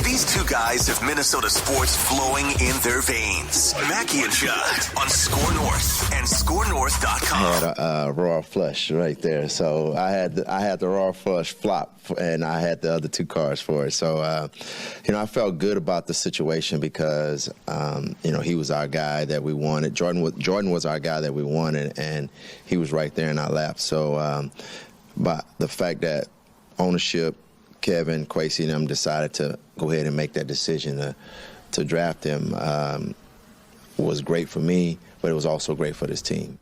These two guys have Minnesota sports flowing in their veins. Mackey and Judd on Score North and ScoreNorth.com. I had a raw flush right there, so I had the raw flush flop, and I had the other two cards for it. So, I felt good about the situation because, he was our guy that we wanted. Jordan was our guy that we wanted, and he was right there in our lap. So, but the fact that ownership, Kevin, Kwesi, and them decided to go ahead and make that decision to draft him was great for me, but it was also great for this team.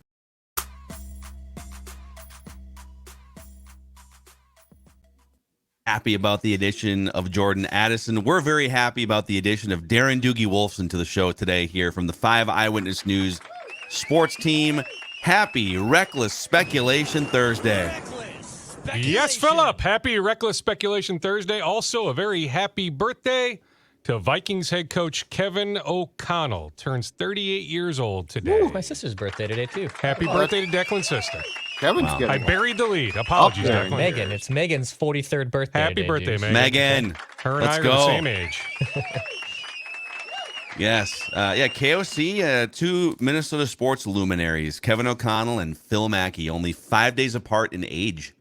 Happy about the addition of Jordan Addison. We're very happy about the addition of Darren Doogie Wolfson to the show today here from the 5 Eyewitness News sports team. Happy Reckless Speculation Thursday. Yes, Phillip. Happy Reckless Speculation Thursday. Also, a very happy birthday to Vikings head coach Kevin O'Connell. Turns 38 years old today. Ooh, my sister's birthday today, too. Happy birthday to Declan's sister. Kevin's getting I buried the lead. Apologies, Declan. Megan. It's Megan's 43rd birthday Happy today, birthday, dude. Megan. Megan. Her and Let's I are go. the same age. Yes. KOC, two Minnesota sports luminaries, Kevin O'Connell and Phil Mackey, only 5 days apart in age.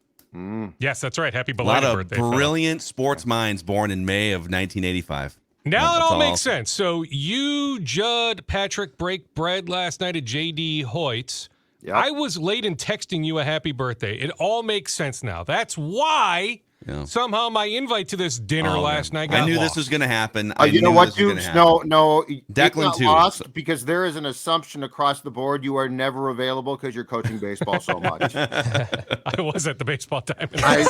Yes, that's right. Happy A belated lot of birthday, Phillip. brilliant sports minds born in May of 1985. Now it That's all makes sense. So you, Judd, Patrick, break bread last night at J.D. Hoyt's. Yep. I was late in texting you a happy birthday. It all makes sense now. That's why somehow my invite to this dinner last night got I knew lost. this was going to happen. You know what, Dukes? No, Declan it got too. lost because there is an assumption across the board you are never available because you're coaching baseball so much. I was at the baseball time. I was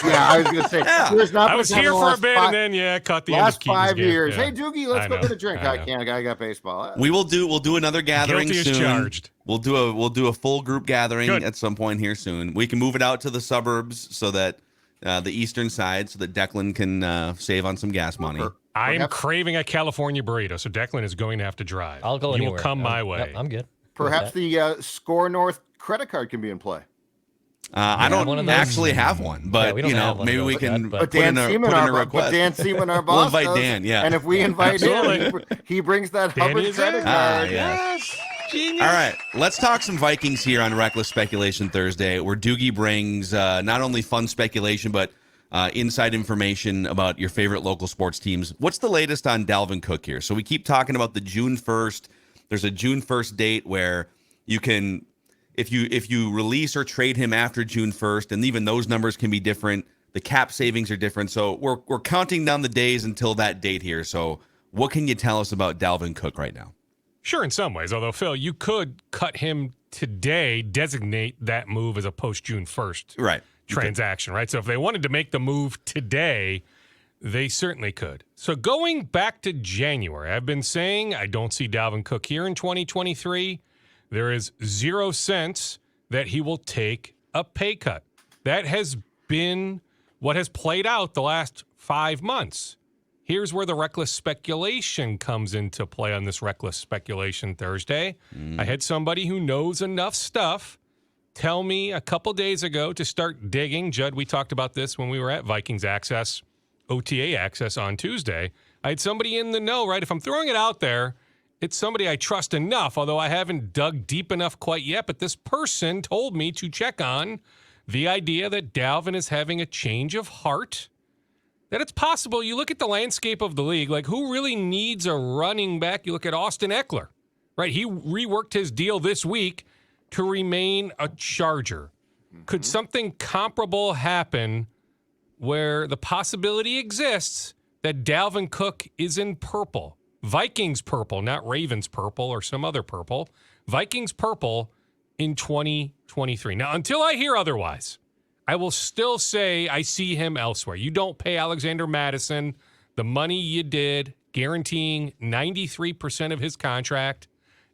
going to say. There's not I was here for a bit, and then caught the last end of Keaton's 5 game. years. Yeah. Hey, Doogie, let's go get a drink. I I know. can't. I got baseball. We'll do another gathering Guilty soon. as charged. We'll do a full group gathering Good. at some point here soon. We can move it out to the suburbs so that the eastern side, so that Declan can save on some gas money. I am craving a California burrito, so Declan is going to have to drive. I'll go You anywhere. will come my way. Yep, I'm good. Perhaps the Score North credit card can be in play. I one of don't those? actually have one, but we don't have one maybe of we those can yet, but- But put in Dan a Seaman, request. our boss, We'll invite does. Dan, yeah. And if we invite him, he brings that Danny Hubbard is credit in. card. Yes. Genius. All right, let's talk some Vikings here on Reckless Speculation Thursday, where Doogie brings not only fun speculation, but inside information about your favorite local sports teams. What's the latest on Dalvin Cook here? So we keep talking about the June 1st. There's a June 1st date where you can, if you release or trade him after June 1st, and even those numbers can be different. The cap savings are different. So we're counting down the days until that date here. So what can you tell us about Dalvin Cook right now? Sure, in some ways. Although, Phil, you could cut him today, designate that move as a post-June 1st Right. transaction, right? So if they wanted to make the move today, they certainly could. So going back to January, I've been saying I don't see Dalvin Cook here in 2023. There is 0 sense that he will take a pay cut. That has been what has played out the last 5 months. Here's where the reckless speculation comes into play on this Reckless Speculation Thursday. I had somebody who knows enough stuff tell me a couple days ago to start digging. Judd, we talked about this when we were at Vikings Access, OTA Access on Tuesday. I had somebody in the know, right? If I'm throwing it out there, it's somebody I trust enough, although I haven't dug deep enough quite yet. But this person told me to check on the idea that Dalvin is having a change of heart, that it's possible. You look at the landscape of the league, like who really needs a running back? You look at Austin Eckler, right? He reworked his deal this week to remain a Charger. Could something comparable happen where the possibility exists that Dalvin Cook is in purple? Vikings purple, not Ravens purple or some other purple. Vikings purple in 2023. Now, until I hear otherwise, I will still say I see him elsewhere. You don't pay Alexander Mattison the money you did, guaranteeing 93% of his contract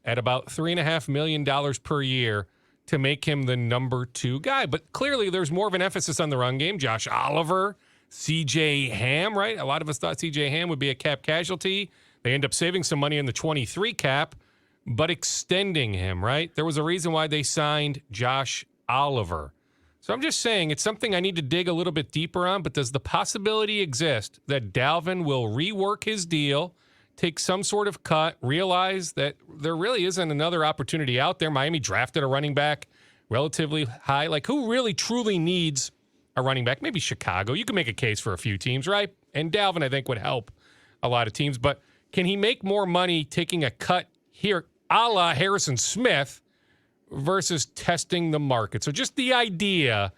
at about $3.5 million per year to make him the number 2 guy. But clearly there's more of an emphasis on the run game. Josh Oliver, C.J. Ham, right? A lot of us thought C.J. Ham would be a cap casualty. They end up saving some money in the 23 cap, but extending him, right? There was a reason why they signed Josh Oliver. So I'm just saying it's something I need to dig a little bit deeper on, but does the possibility exist that Dalvin will rework his deal, take some sort of cut, realize that there really isn't another opportunity out there? Miami drafted a running back relatively high. Like, who really truly needs a running back? Maybe Chicago. You can make a case for a few teams, right? And Dalvin, I think, would help a lot of teams. But can he make more money taking a cut here, a la Harrison Smith, versus testing the market? So just the idea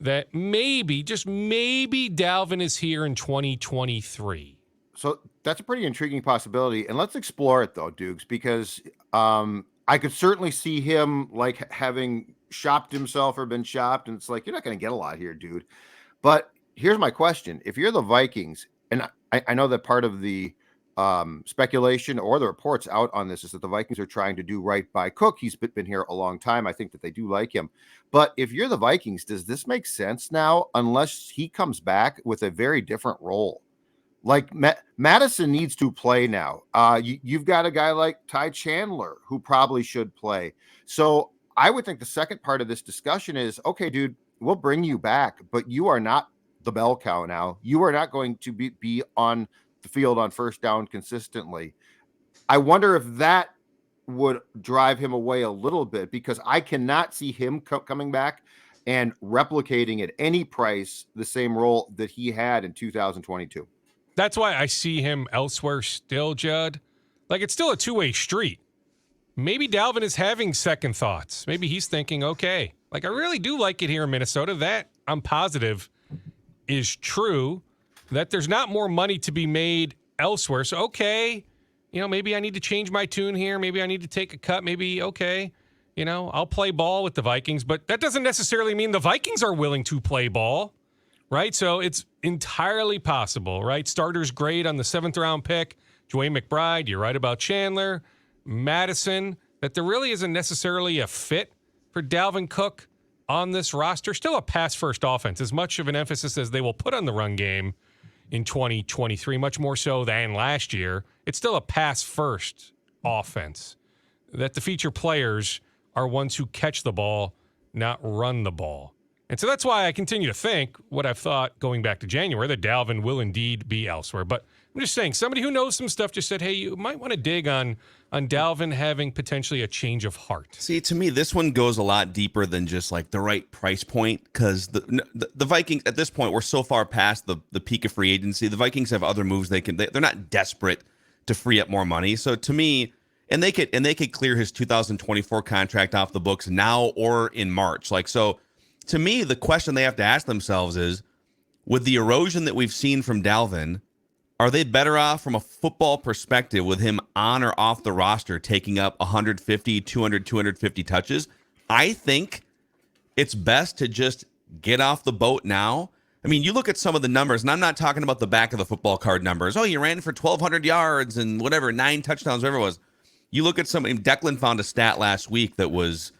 that maybe, just maybe, Dalvin is here in 2023. So that's a pretty intriguing possibility. And let's explore it, though, Dukes, because I could certainly see him like having shopped himself or been shopped. And it's like, you're not going to get a lot here, dude. But here's my question. If you're the Vikings, and I know that part of the speculation or the reports out on this is that the Vikings are trying to do right by Cook. He's been here a long time. I think that they do like him. But if you're the Vikings, does this make sense now unless he comes back with a very different role? Like Mattison needs to play now. You've got a guy like Ty Chandler who probably should play. So I would think the second part of this discussion is, okay, dude, we'll bring you back, but you are not the bell cow now. You are not going to be on the field on first down consistently. I wonder if that would drive him away a little bit, because I cannot see him coming back and replicating at any price the same role that he had in 2022. That's why I see him elsewhere still, Judd. Like, it's still a two-way street. Maybe Dalvin is having second thoughts. Maybe he's thinking, okay, like, I really do like it here in Minnesota. That, I'm positive, is true. That there's not more money to be made elsewhere. So, okay, maybe I need to change my tune here. Maybe I need to take a cut. Maybe, okay, I'll play ball with the Vikings. But that doesn't necessarily mean the Vikings are willing to play ball, right? So it's entirely possible, right? Starter's grade on the 7th round pick. Dwayne McBride, you're right about Chandler. Mattison, that there really isn't necessarily a fit for Dalvin Cook on this roster. Still a pass-first offense. As much of an emphasis as they will put on the run game in 2023, much more so than last year, it's still a pass-first offense. That the feature players are ones who catch the ball, not run the ball. And so that's why I continue to think what I've thought going back to January, that Dalvin will indeed be elsewhere. But I'm just saying, somebody who knows some stuff just said, hey, you might want to dig on Dalvin having potentially a change of heart. See, to me, this one goes a lot deeper than just like the right price point, because the Vikings at this point, we're so far past the peak of free agency. The Vikings have other moves they're not desperate to free up more money. So to me, and they could clear his 2024 contract off the books now or in March. Like, so to me, the question they have to ask themselves is, with the erosion that we've seen from Dalvin, are they better off from a football perspective with him on or off the roster taking up 150, 200, 250 touches? I think it's best to just get off the boat now. I mean, you look at some of the numbers, and I'm not talking about the back of the football card numbers. Oh, you ran for 1,200 yards and whatever, 9 touchdowns, whatever it was. You look at Declan found a stat last week that was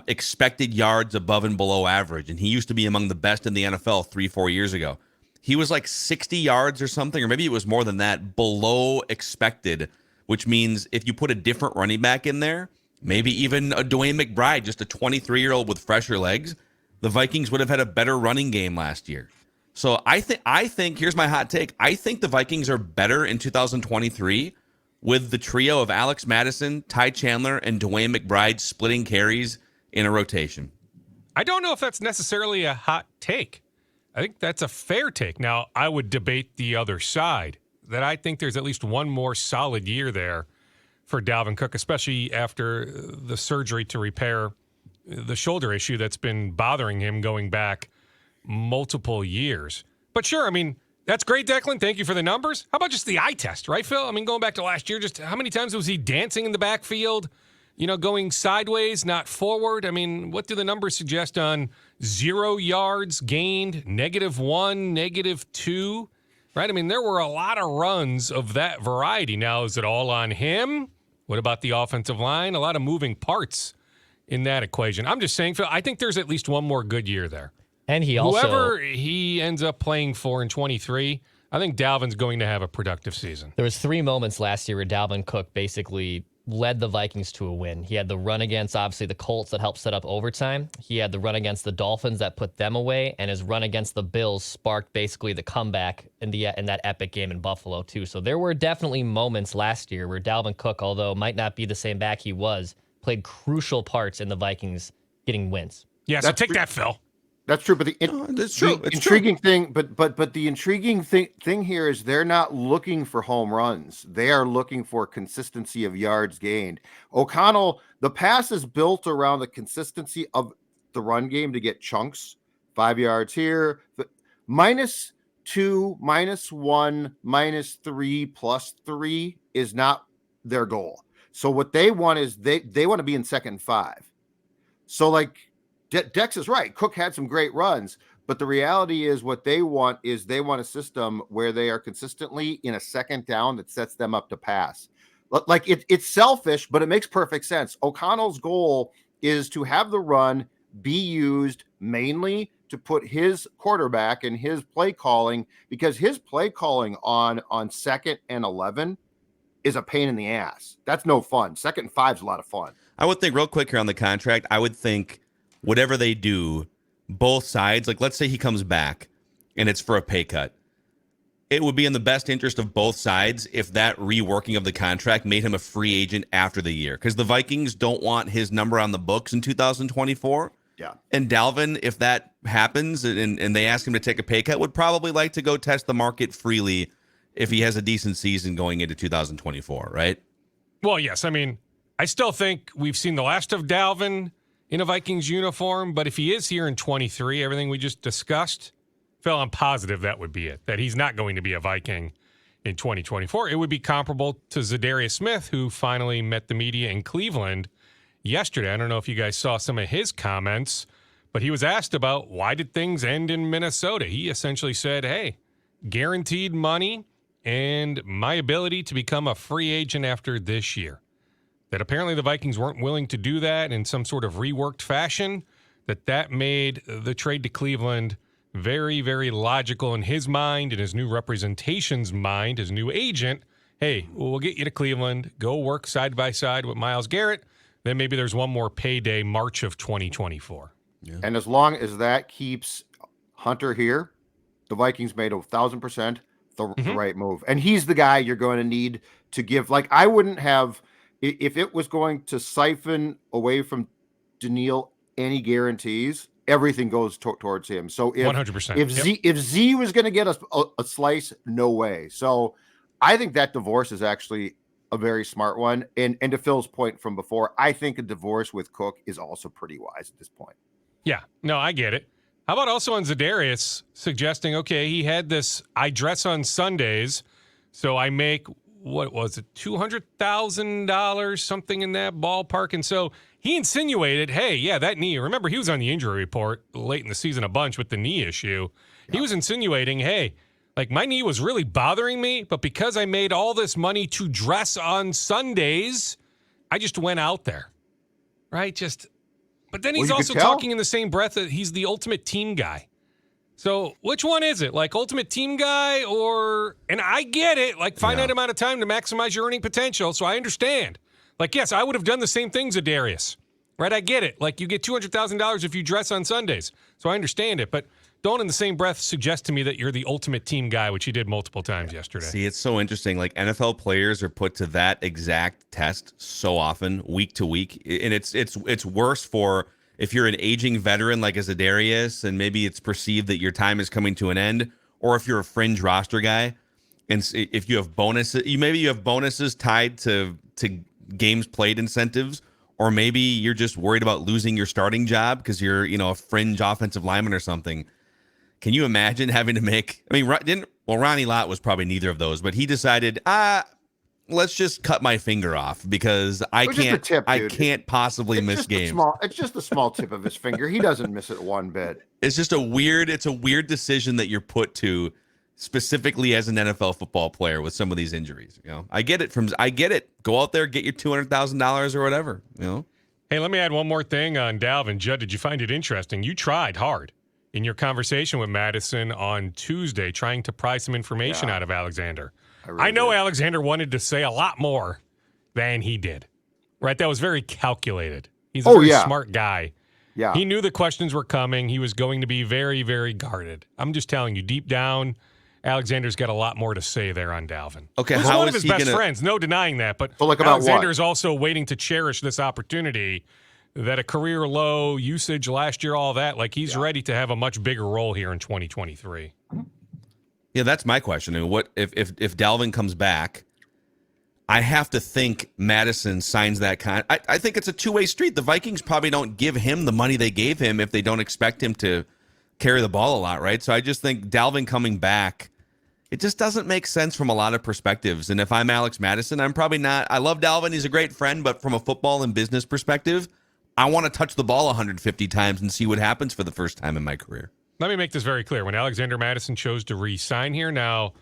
expected yards above and below average, and he used to be among the best in the NFL 3-4 years ago. He was like 60 yards or something, or maybe it was more than that, below expected, which means if you put a different running back in there, maybe even a Dwayne McBride, just a 23-year-old with fresher legs, the Vikings would have had a better running game last year. So I think here's my hot take. I think the Vikings are better in 2023 with the trio of Alex Mattison, Ty Chandler, and Dwayne McBride splitting carries in a rotation. I don't know if that's necessarily a hot take. I think that's a fair take. Now, I would debate the other side, that I think there's at least one more solid year there for Dalvin Cook, especially after the surgery to repair the shoulder issue that's been bothering him going back multiple years. But sure, I mean, that's great, Declan. Thank you for the numbers. How about just the eye test, right, Phil? I mean, going back to last year, just how many times was he dancing in the backfield? Going sideways, not forward. I mean, what do the numbers suggest on 0 yards gained, -1, -2, right? I mean, there were a lot of runs of that variety. Now, is it all on him? What about the offensive line? A lot of moving parts in that equation. I'm just saying, Phil, I think there's at least one more good year there. And he also... Whoever he ends up playing for in 23, I think Dalvin's going to have a productive season. There was 3 moments last year where Dalvin Cook basically led the Vikings to a win. He had the run against, obviously, the Colts that helped set up overtime. He had the run against the Dolphins that put them away, and his run against the Bills sparked basically the comeback in that epic game in Buffalo, too. So there were definitely moments last year where Dalvin Cook, although might not be the same back he was, played crucial parts in the Vikings getting wins. Yeah, so take that, Phil. That's true, but that's true. The intriguing thing, but the intriguing thing here is they're not looking for home runs. They are looking for consistency of yards gained. O'Connell, the pass is built around the consistency of the run game to get chunks, 5 yards here, -2, -1, -3, +3 is not their goal. So what they want is they want to be in 2nd and 5. So like. Dex is right. Cook had some great runs, but the reality is what they want a system where they are consistently in a 2nd down that sets them up to pass. Like it's selfish, but it makes perfect sense. O'Connell's goal is to have the run be used mainly to put his quarterback and his play calling, because his play calling on 2nd and 11 is a pain in the ass. That's no fun. 2nd and 5 is a lot of fun. I would think real quick here on the contract, I would think whatever they do, both sides, like let's say he comes back and it's for a pay cut, it would be in the best interest of both sides if that reworking of the contract made him a free agent after the year, because the Vikings don't want his number on the books in 2024. Yeah. And Dalvin, if that happens and they ask him to take a pay cut, would probably like to go test the market freely if he has a decent season going into 2024, right? Well, yes. I mean, I still think we've seen the last of Dalvin in a Vikings uniform, but if he is here in 23, everything we just discussed, Phil, I'm positive that would be it, that he's not going to be a Viking in 2024. It would be comparable to Zadarius Smith, who finally met the media in Cleveland yesterday. I don't know if you guys saw some of his comments, but he was asked about why did things end in Minnesota. He essentially said, hey, guaranteed money and my ability to become a free agent after this year. That apparently the Vikings weren't willing to do that in some sort of reworked fashion, that made the trade to Cleveland very, very logical in his mind, in his new representation's mind, his new agent. Hey, we'll get you to Cleveland, go work side by side with Myles Garrett, then maybe there's one more payday March of 2024. Yeah. And as long as that keeps Hunter here, the Vikings made 1,000% the right move. And he's the guy you're going to need to give. Like, I wouldn't have... If it was going to siphon away from Daniil any guarantees, everything goes towards him. So if 100%. If Z was going to get a slice, no way. So I think that divorce is actually a very smart one. And to Phil's point from before, I think a divorce with Cook is also pretty wise at this point. Yeah, no, I get it. How about also on Zadarius suggesting, okay, he had this, I dress on Sundays, so I make, what was it, $200,000, something in that ballpark. And so he insinuated, hey, yeah, that knee, remember he was on the injury report late in the season a bunch with the knee issue. Yeah. He was insinuating, hey, like my knee was really bothering me, but because I made all this money to dress on Sundays, I just went out there, right? But then he's also talking in the same breath that he's the ultimate team guy. So which one is it? Like ultimate team guy or, and I get it, like finite amount of time to maximize your earning potential. So I understand. Like, yes, I would have done the same thing, Zadarius, right? I get it. Like you get $200,000 if you dress on Sundays. So I understand it, but don't in the same breath suggest to me that you're the ultimate team guy, which you did multiple times yesterday. See, it's so interesting. Like NFL players are put to that exact test so often, week to week. And it's worse for if you're an aging veteran like a Zadarius, and maybe it's perceived that your time is coming to an end, or if you're a fringe roster guy, and if you have bonuses, you have bonuses tied to games played incentives, or maybe you're just worried about losing your starting job because you're a fringe offensive lineman or something. Can you imagine having to make? I mean, Ronnie Lott was probably neither of those, but he decided, let's just cut my finger off because I can't possibly miss games. It's just a small tip of his finger. He doesn't miss it one bit. It's just a weird decision that you're put to specifically as an NFL football player with some of these injuries. I get it. Go out there, get your $200,000 or whatever. Hey, let me add one more thing on Dalvin. Judd, did you find it interesting? You tried hard in your conversation with Mattison on Tuesday, trying to pry some information out of Alexander. I know Alexander wanted to say a lot more than he did. right? That was very calculated. He's a very smart guy. Yeah. He knew the questions were coming. He was going to be very, very guarded. I'm just telling you, deep down, Alexander's got a lot more to say there on Dalvin. Okay, He's one of his best friends, no denying that. But Alexander is also waiting to cherish this opportunity that a career low usage last year, all that. Like, he's ready to have a much bigger role here in 2023. Yeah, that's my question. I mean, what if Dalvin comes back? I have to think Mattison signs that I think it's a two-way street. The Vikings probably don't give him the money they gave him if they don't expect him to carry the ball a lot, right? So I just think Dalvin coming back, it just doesn't make sense from a lot of perspectives. And if I'm Alex Mattison, I'm probably not. I love Dalvin. He's a great friend. But from a football and business perspective, I want to touch the ball 150 times and see what happens for the first time in my career. Let me make this very clear. When Alexander Mattison chose to re-sign here, now,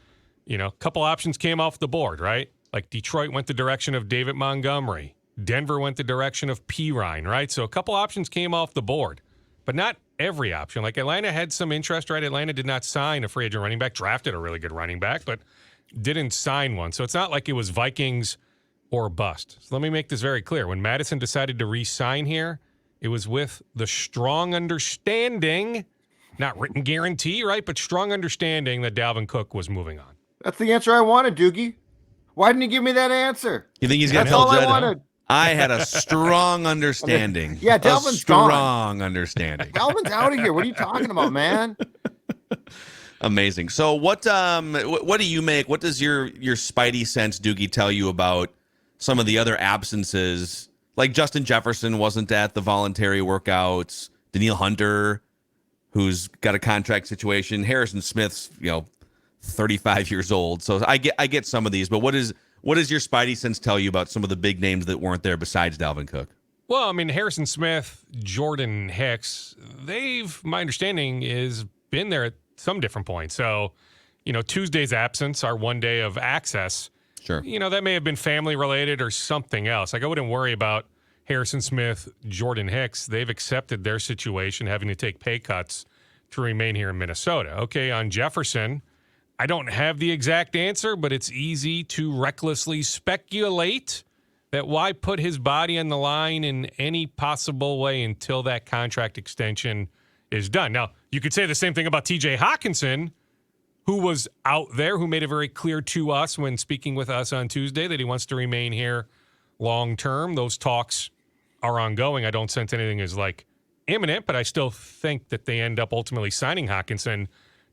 a couple options came off the board, right? Like Detroit went the direction of David Montgomery. Denver went the direction of Pirine, right? So a couple options came off the board, but not every option. Like Atlanta had some interest, right? Atlanta did not sign a free agent running back, drafted a really good running back, but didn't sign one. So it's not like it was Vikings or bust. So let me make this very clear. When Mattison decided to re-sign here, it was with the strong understanding, not written guarantee, right? But strong understanding that Dalvin Cook was moving on. That's the answer I wanted, Doogie. Why didn't you give me that answer? You think he's going to tell Judd? I had a strong understanding. Yeah, Dalvin's strong understanding. Dalvin's out of here. What are you talking about, man? Amazing. So what do you make? What does your spidey sense, Doogie, tell you about some of the other absences? Like Justin Jefferson wasn't at the voluntary workouts. Danielle Hunter, who's got a contract situation. Harrison Smith's, 35 years old. So I get some of these, but what does your spidey sense tell you about some of the big names that weren't there besides Dalvin Cook? Well, I mean, Harrison Smith, Jordan Hicks, my understanding is been there at some different points. So, Tuesday's absence, our 1 day of access, sure. That may have been family related or something else. Like I wouldn't worry about Harrison Smith, Jordan Hicks. They've accepted their situation, having to take pay cuts to remain here in Minnesota. Okay, on Jefferson, I don't have the exact answer, but it's easy to recklessly speculate that why put his body on the line in any possible way until that contract extension is done. Now, you could say the same thing about TJ Hawkinson, who was out there, who made it very clear to us when speaking with us on Tuesday that he wants to remain here long term. Those talks are ongoing. I don't sense anything is imminent, but I still think that they end up ultimately signing Hawkinson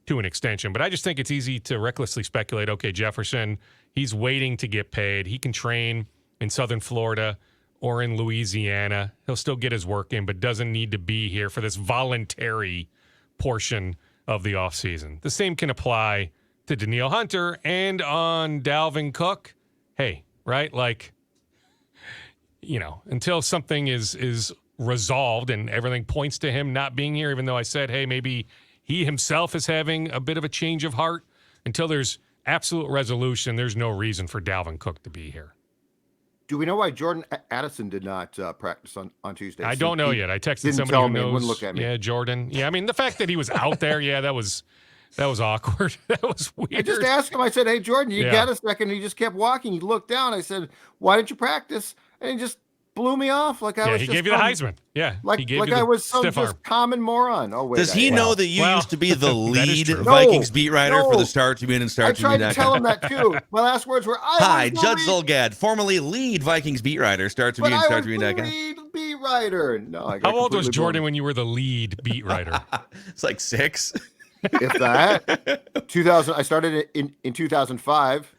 to an extension. But I just think it's easy to recklessly speculate, okay, Jefferson, he's waiting to get paid. He can train in Southern Florida or in Louisiana. He'll still get his work in, but doesn't need to be here for this voluntary portion of the offseason. The same can apply to Danielle Hunter and on Dalvin Cook. Hey, right? Until something is resolved and everything points to him not being here, even though I said, hey, maybe he himself is having a bit of a change of heart. Until there's absolute resolution, there's no reason for Dalvin Cook to be here. Do we know why Jordan Addison did not practice on Tuesday? I don't know yet. I texted somebody who knows. Wouldn't look at me. Yeah, Jordan. Yeah, I mean, the fact that he was out there, that was awkward. That was weird. I just asked him, I said, hey, Jordan, you got a second? He just kept walking. He looked down. I said, why didn't you practice? And he just blew me off like I was. He gave you the Heisman. Yeah, like I was some just common moron. Oh wait, does he know that you used to be the lead Vikings beat writer for the Star Tribune and Star Tribune? I tried to tell him that too. My last words were, "Hi, Judd Zulgad, formerly lead Vikings beat writer, Star Tribune, and Star Tribune." Lead beat writer. No, how old was Jordan when you were the lead beat writer? It's like 6. If that. 2000. I started in 2005.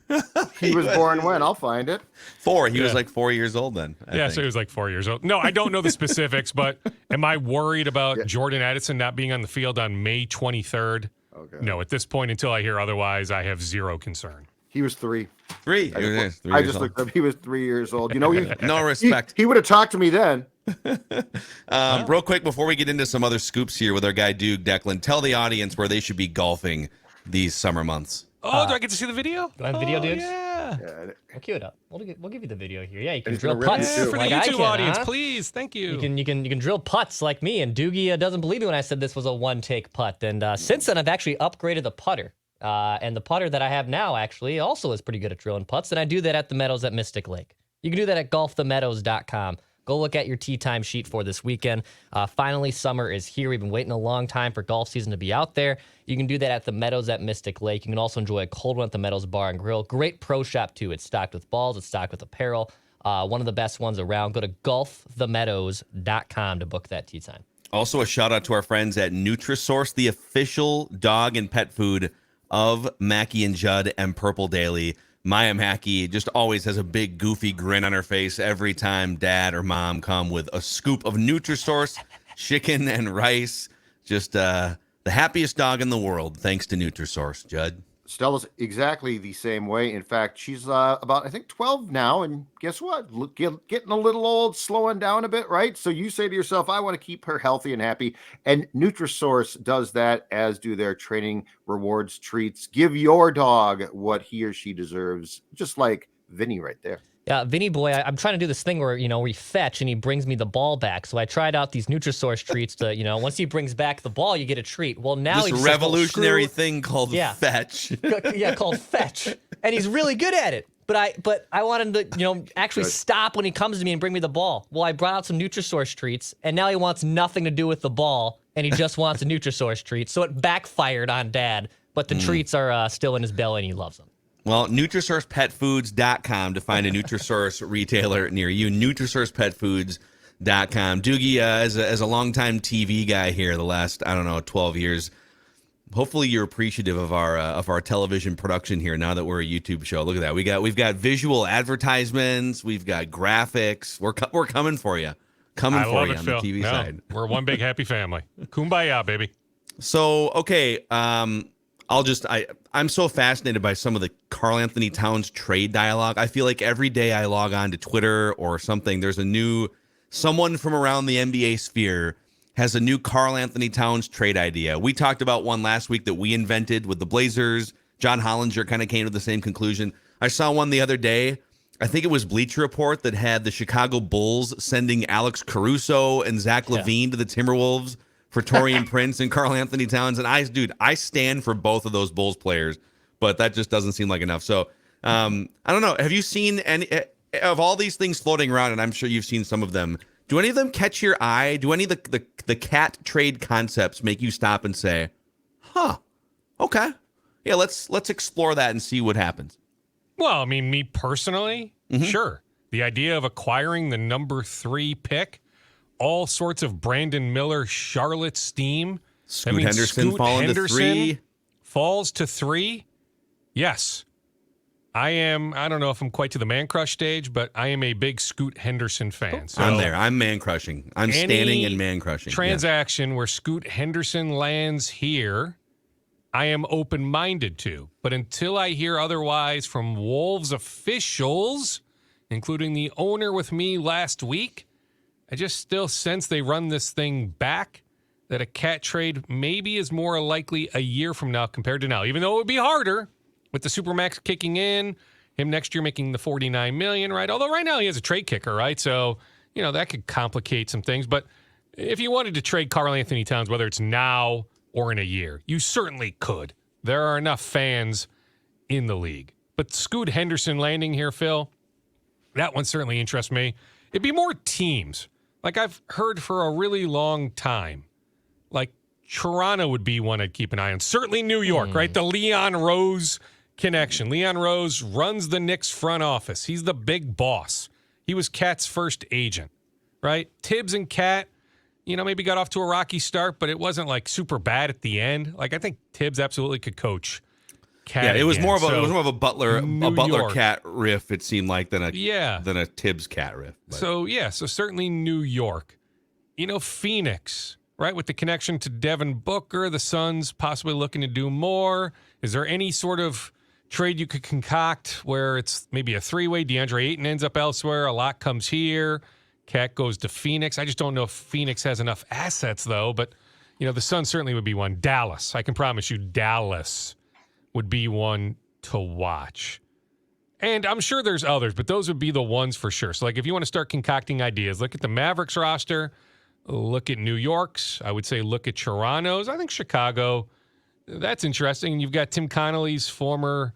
He was born when? I'll find it. 4. He was like 4 years old then. I think. So he was like 4 years old. No, I don't know the specifics, but am I worried about Jordan Addison not being on the field on May 23rd? Okay. No, at this point, until I hear otherwise, I have zero concern. He was 3. 3. I just looked up. He was 3 years old. No respect. He would have talked to me then. Real quick before we get into some other scoops here with our guy Duke Declan, tell the audience where they should be golfing these summer months. Do I get to see the video? Do I have video, dudes? Yeah. We'll cue it up. We'll give you the video here. Yeah, you can he's drill gonna rip putts. you too. For the like YouTube I can, audience, huh? please. Thank you. You can drill putts like me, and Doogie doesn't believe me when I said this was a one-take putt. And since then, I've actually upgraded the putter. And the putter that I have now actually also is pretty good at drilling putts, and I do that at the Meadows at Mystic Lake. You can do that at golfthemeadows.com. Go look at your tee time sheet for this weekend. Finally, summer is here. We've been waiting a long time for golf season to be out there. You can do that at the Meadows at Mystic Lake. You can also enjoy a cold one at the Meadows Bar and Grill. Great pro shop, too. It's stocked with balls. It's stocked with apparel. One of the best ones around. Go to golfthemeadows.com to book that tee time. Also, a shout out to our friends at Nutrisource, the official dog and pet food of Mackey and Judd and Purple Daily. Maya Mackey just always has a big goofy grin on her face every time dad or mom come with a scoop of Nutrisource chicken and rice. Just the happiest dog in the world, thanks to Nutrisource. Judd? Stella's exactly the same way. In fact, she's about, I think, 12 now. And guess what? Getting a little old, slowing down a bit, right? So you say to yourself, I want to keep her healthy and happy. And Nutrisource does that, as do their training rewards treats. Give your dog what he or she deserves, just like Vinny right there. Yeah, Vinny boy, I'm trying to do this thing where, we fetch and he brings me the ball back. So I tried out these Nutrisource treats to, once he brings back the ball, you get a treat. Well, now this he's revolutionary thing called fetch. Yeah, called fetch. And he's really good at it. But I want him to, actually stop when he comes to me and bring me the ball. Well, I brought out some Nutrisource treats, and now he wants nothing to do with the ball, and he just wants a Nutrisource treat. So it backfired on Dad, but the treats are still in his belly, and he loves them. Well, NutrisourcePetFoods.com to find a Nutrisource retailer near you. NutrisourcePetFoods.com. Doogie, as a longtime TV guy here the last, 12 years, hopefully you're appreciative of our television production here now that we're a YouTube show. Look at that. We've got visual advertisements. We've got graphics. We're coming for you. Coming for you on the TV side. We're one big happy family. Kumbaya, baby. So, okay, I'm so fascinated by some of the Karl Anthony Towns trade dialogue. I feel like every day I log on to Twitter or something, there's someone from around the NBA sphere has a new Karl Anthony Towns trade idea. We talked about one last week that we invented with the Blazers. John Hollinger kind of came to the same conclusion. I saw one the other day. I think it was Bleacher Report that had the Chicago Bulls sending Alex Caruso and Zach LaVine to the Timberwolves for Taurean Prince and Karl Anthony Towns. And I stand for both of those Bulls players, but that just doesn't seem like enough. So I don't know. Have you seen any of all these things floating around? And I'm sure you've seen some of them. Do any of them catch your eye? Do any of the cat trade concepts make you stop and say, okay, yeah, let's explore that and see what happens? Well, I mean, me personally, sure. The idea of acquiring the number 3 pick, all sorts of Brandon Miller, Charlotte steam. Scoot Henderson falling to 3. Falls to 3. Yes. I don't know if I'm quite to the man crush stage, but I am a big Scoot Henderson fan. So I'm there. I'm man crushing. I'm standing and man crushing. Transaction where Scoot Henderson lands here, I am open-minded to. But until I hear otherwise from Wolves officials, including the owner with me last week, I just still sense they run this thing back, that a cat trade maybe is more likely a year from now compared to now, even though it would be harder with the Supermax kicking in, him next year making the $49 million, right? Although right now he has a trade kicker, right? So, that could complicate some things. But if you wanted to trade Karl Anthony Towns, whether it's now or in a year, you certainly could. There are enough fans in the league. But Scoot Henderson landing here, Phil, that one certainly interests me. It'd be more teams. Like I've heard for a really long time, like Toronto would be one I'd keep an eye on. Certainly New York, right? The Leon Rose connection. Leon Rose runs the Knicks front office. He's the big boss. He was Cat's first agent, right? Tibbs and Cat, maybe got off to a rocky start, but it wasn't like super bad at the end. Like I think Tibbs absolutely could coach Cat. Yeah, it was again. more of a Butler York. Cat riff. It seemed like than a Tibbs Cat riff. But. So certainly New York. Phoenix, right? With the connection to Devin Booker, the Suns possibly looking to do more. Is there any sort of trade you could concoct where it's maybe a 3-way? DeAndre Ayton ends up elsewhere. A lot comes here. Cat goes to Phoenix. I just don't know if Phoenix has enough assets, though. But, the Suns certainly would be one. Dallas. I can promise you Dallas would be one to watch. And I'm sure there's others, but those would be the ones for sure. So, if you want to start concocting ideas, look at the Mavericks roster. Look at New York's. I would say look at Toronto's. I think Chicago, that's interesting. And you've got Tim Connolly's former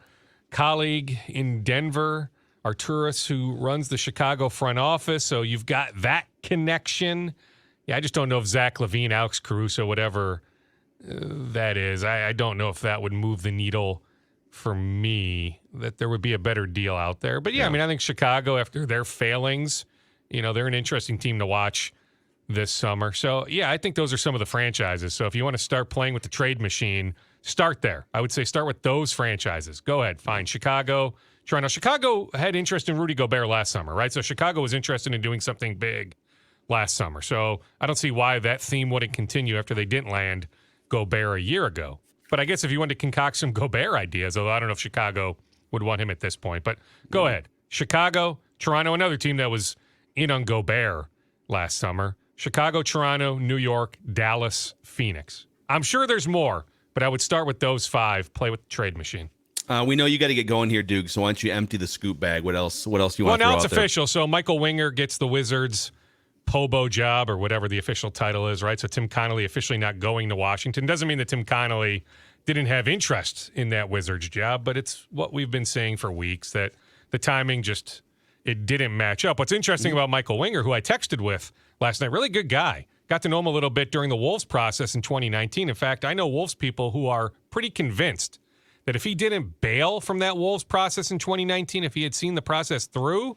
colleague in Denver Arturis, who runs the Chicago front office. So you've got that connection. Yeah, I just don't know if Zach LaVine, Alex Caruso, whatever that is. I don't know if that would move the needle for me, that there would be a better deal out there. But yeah, I mean, I think Chicago, after their failings, they're an interesting team to watch this summer. So yeah, I think those are some of the franchises. So if you want to start playing with the trade machine, start there. I would say start with those franchises. Go ahead, fine. Chicago, Toronto. Chicago had interest in Rudy Gobert last summer, right? So Chicago was interested in doing something big last summer. So I don't see why that theme wouldn't continue after they didn't land Gobert a year ago. But I guess if you wanted to concoct some Gobert ideas, although I don't know if Chicago would want him at this point, but go ahead. Chicago, Toronto, another team that was in on Gobert last summer. Chicago, Toronto, New York, Dallas, Phoenix. I'm sure there's more, but I would start with those 5, play with the trade machine. We know you got to get going here, Duke, so why don't you empty the scoop bag? What else you want to throw Well, now out it's there? official. So Michael Winger gets the Wizards Pobo job, or whatever the official title is, right? So Tim Connolly officially not going to Washington. Doesn't mean that Tim Connolly didn't have interest in that Wizards job, but it's what we've been saying for weeks, that the timing just, it didn't match up. What's interesting about Michael Winger, who I texted with last night, really good guy. Got to know him a little bit during the Wolves process in 2019. In fact, I know Wolves people who are pretty convinced that if he didn't bail from that Wolves process in 2019, if he had seen the process through,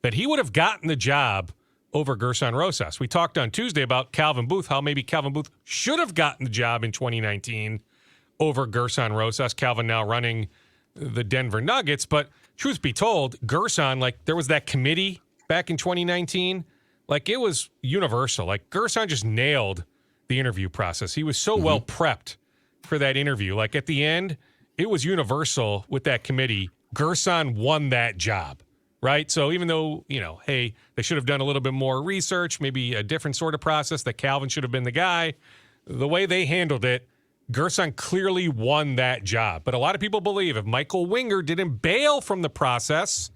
that he would have gotten the job over Gerson Rosas. We talked on Tuesday about Calvin Booth, how maybe Calvin Booth should have gotten the job in 2019 over Gerson Rosas. Calvin now running the Denver Nuggets. But truth be told, Gerson, there was that committee back in 2019. It was universal. Gerson just nailed the interview process. He was so well prepped for that interview. At the end, it was universal with that committee. Gerson won that job, right? So even though, hey, they should have done a little bit more research, maybe a different sort of process, that Calvin should have been the guy, the way they handled it, Gerson clearly won that job. But a lot of people believe if Michael Winger didn't bail from the process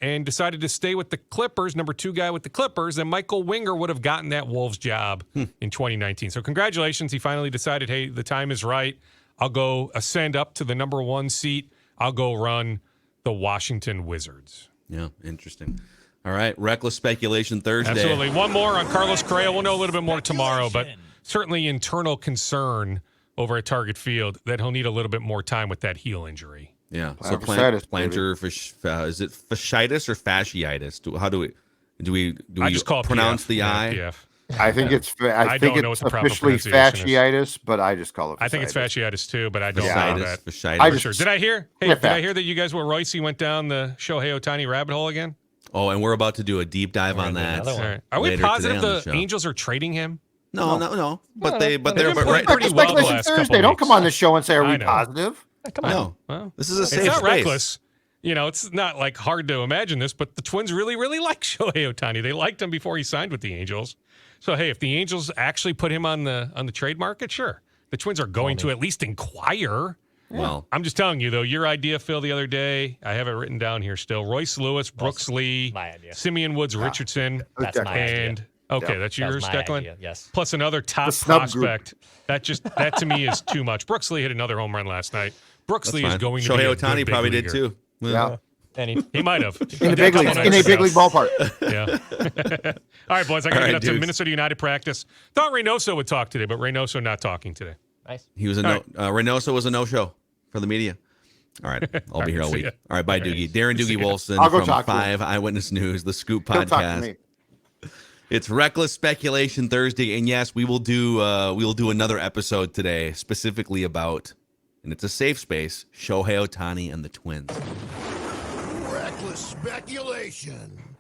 and decided to stay with the Clippers, number 2 guy with the Clippers, then Michael Winger would have gotten that Wolves job in 2019. So congratulations. He finally decided, hey, the time is right. I'll go ascend up to the number 1 seat. I'll go run the Washington Wizards. Yeah, interesting. All right, Reckless Speculation Thursday. Absolutely. One more on Carlos Correa. We'll know a little bit more tomorrow, but certainly internal concern over at Target Field that he'll need a little bit more time with that heel injury. Yeah. So Plantar fasciitis, is it fasciitis or fasciitis? How do we I just call it pronounce PF. the Yeah, I? PF. I think it's officially fasciitis, but I just call it fasciitis. I think it's fasciitis too, but I don't know that. Fasciitis. For sure. Did I hear that you guys with Royce went down the Shohei Ohtani rabbit hole again? Oh, and we're about to do a deep dive on that. All right. Are we later positive today on the show. Angels are trading him? No. But they're been right. pretty well the last couple Thursday. Don't weeks. come on the show and say, "Are I we know. positive?" Come on. No. Well, This is a safe it's not space. reckless. It's not hard to imagine this, but the Twins really, really like Shohei Ohtani. They liked him before he signed with the Angels. So hey, if the Angels actually put him on the trade market, sure. The Twins are going to at least inquire. Well, I'm just telling you though, your idea, Phil, the other day, I have it written down here still. Royce Lewis, Brooks Lee, my idea. Simeon Woods, Richardson, That's my and idea. okay, that's That was yours, my Declan. idea, yes. Plus another top The snub group. prospect. That to me is too much. Brooks Lee hit another home run last night. Brooks that's Lee fine. is going to be Shohei a Ohtani good probably big did leaguer. too. Yeah, He might have. in the big league, ballpark. Yeah. All right, boys. I got to All get right, up to dudes. Minnesota United practice. Thought Reynoso would talk today, but Reynoso not talking today. Nice. He was Reynoso was a no-show for the media. All right, I'll be here all see week. ya. All right, bye, Doogie. Darren Doogie Wolfson I'll go from talk to 5 Eyewitness News, the Scoop He'll talk to podcast. me. It's Reckless Speculation Thursday, and yes, we will do another episode today specifically about, and it's a safe space, Shohei Ohtani and the Twins. Reckless speculation.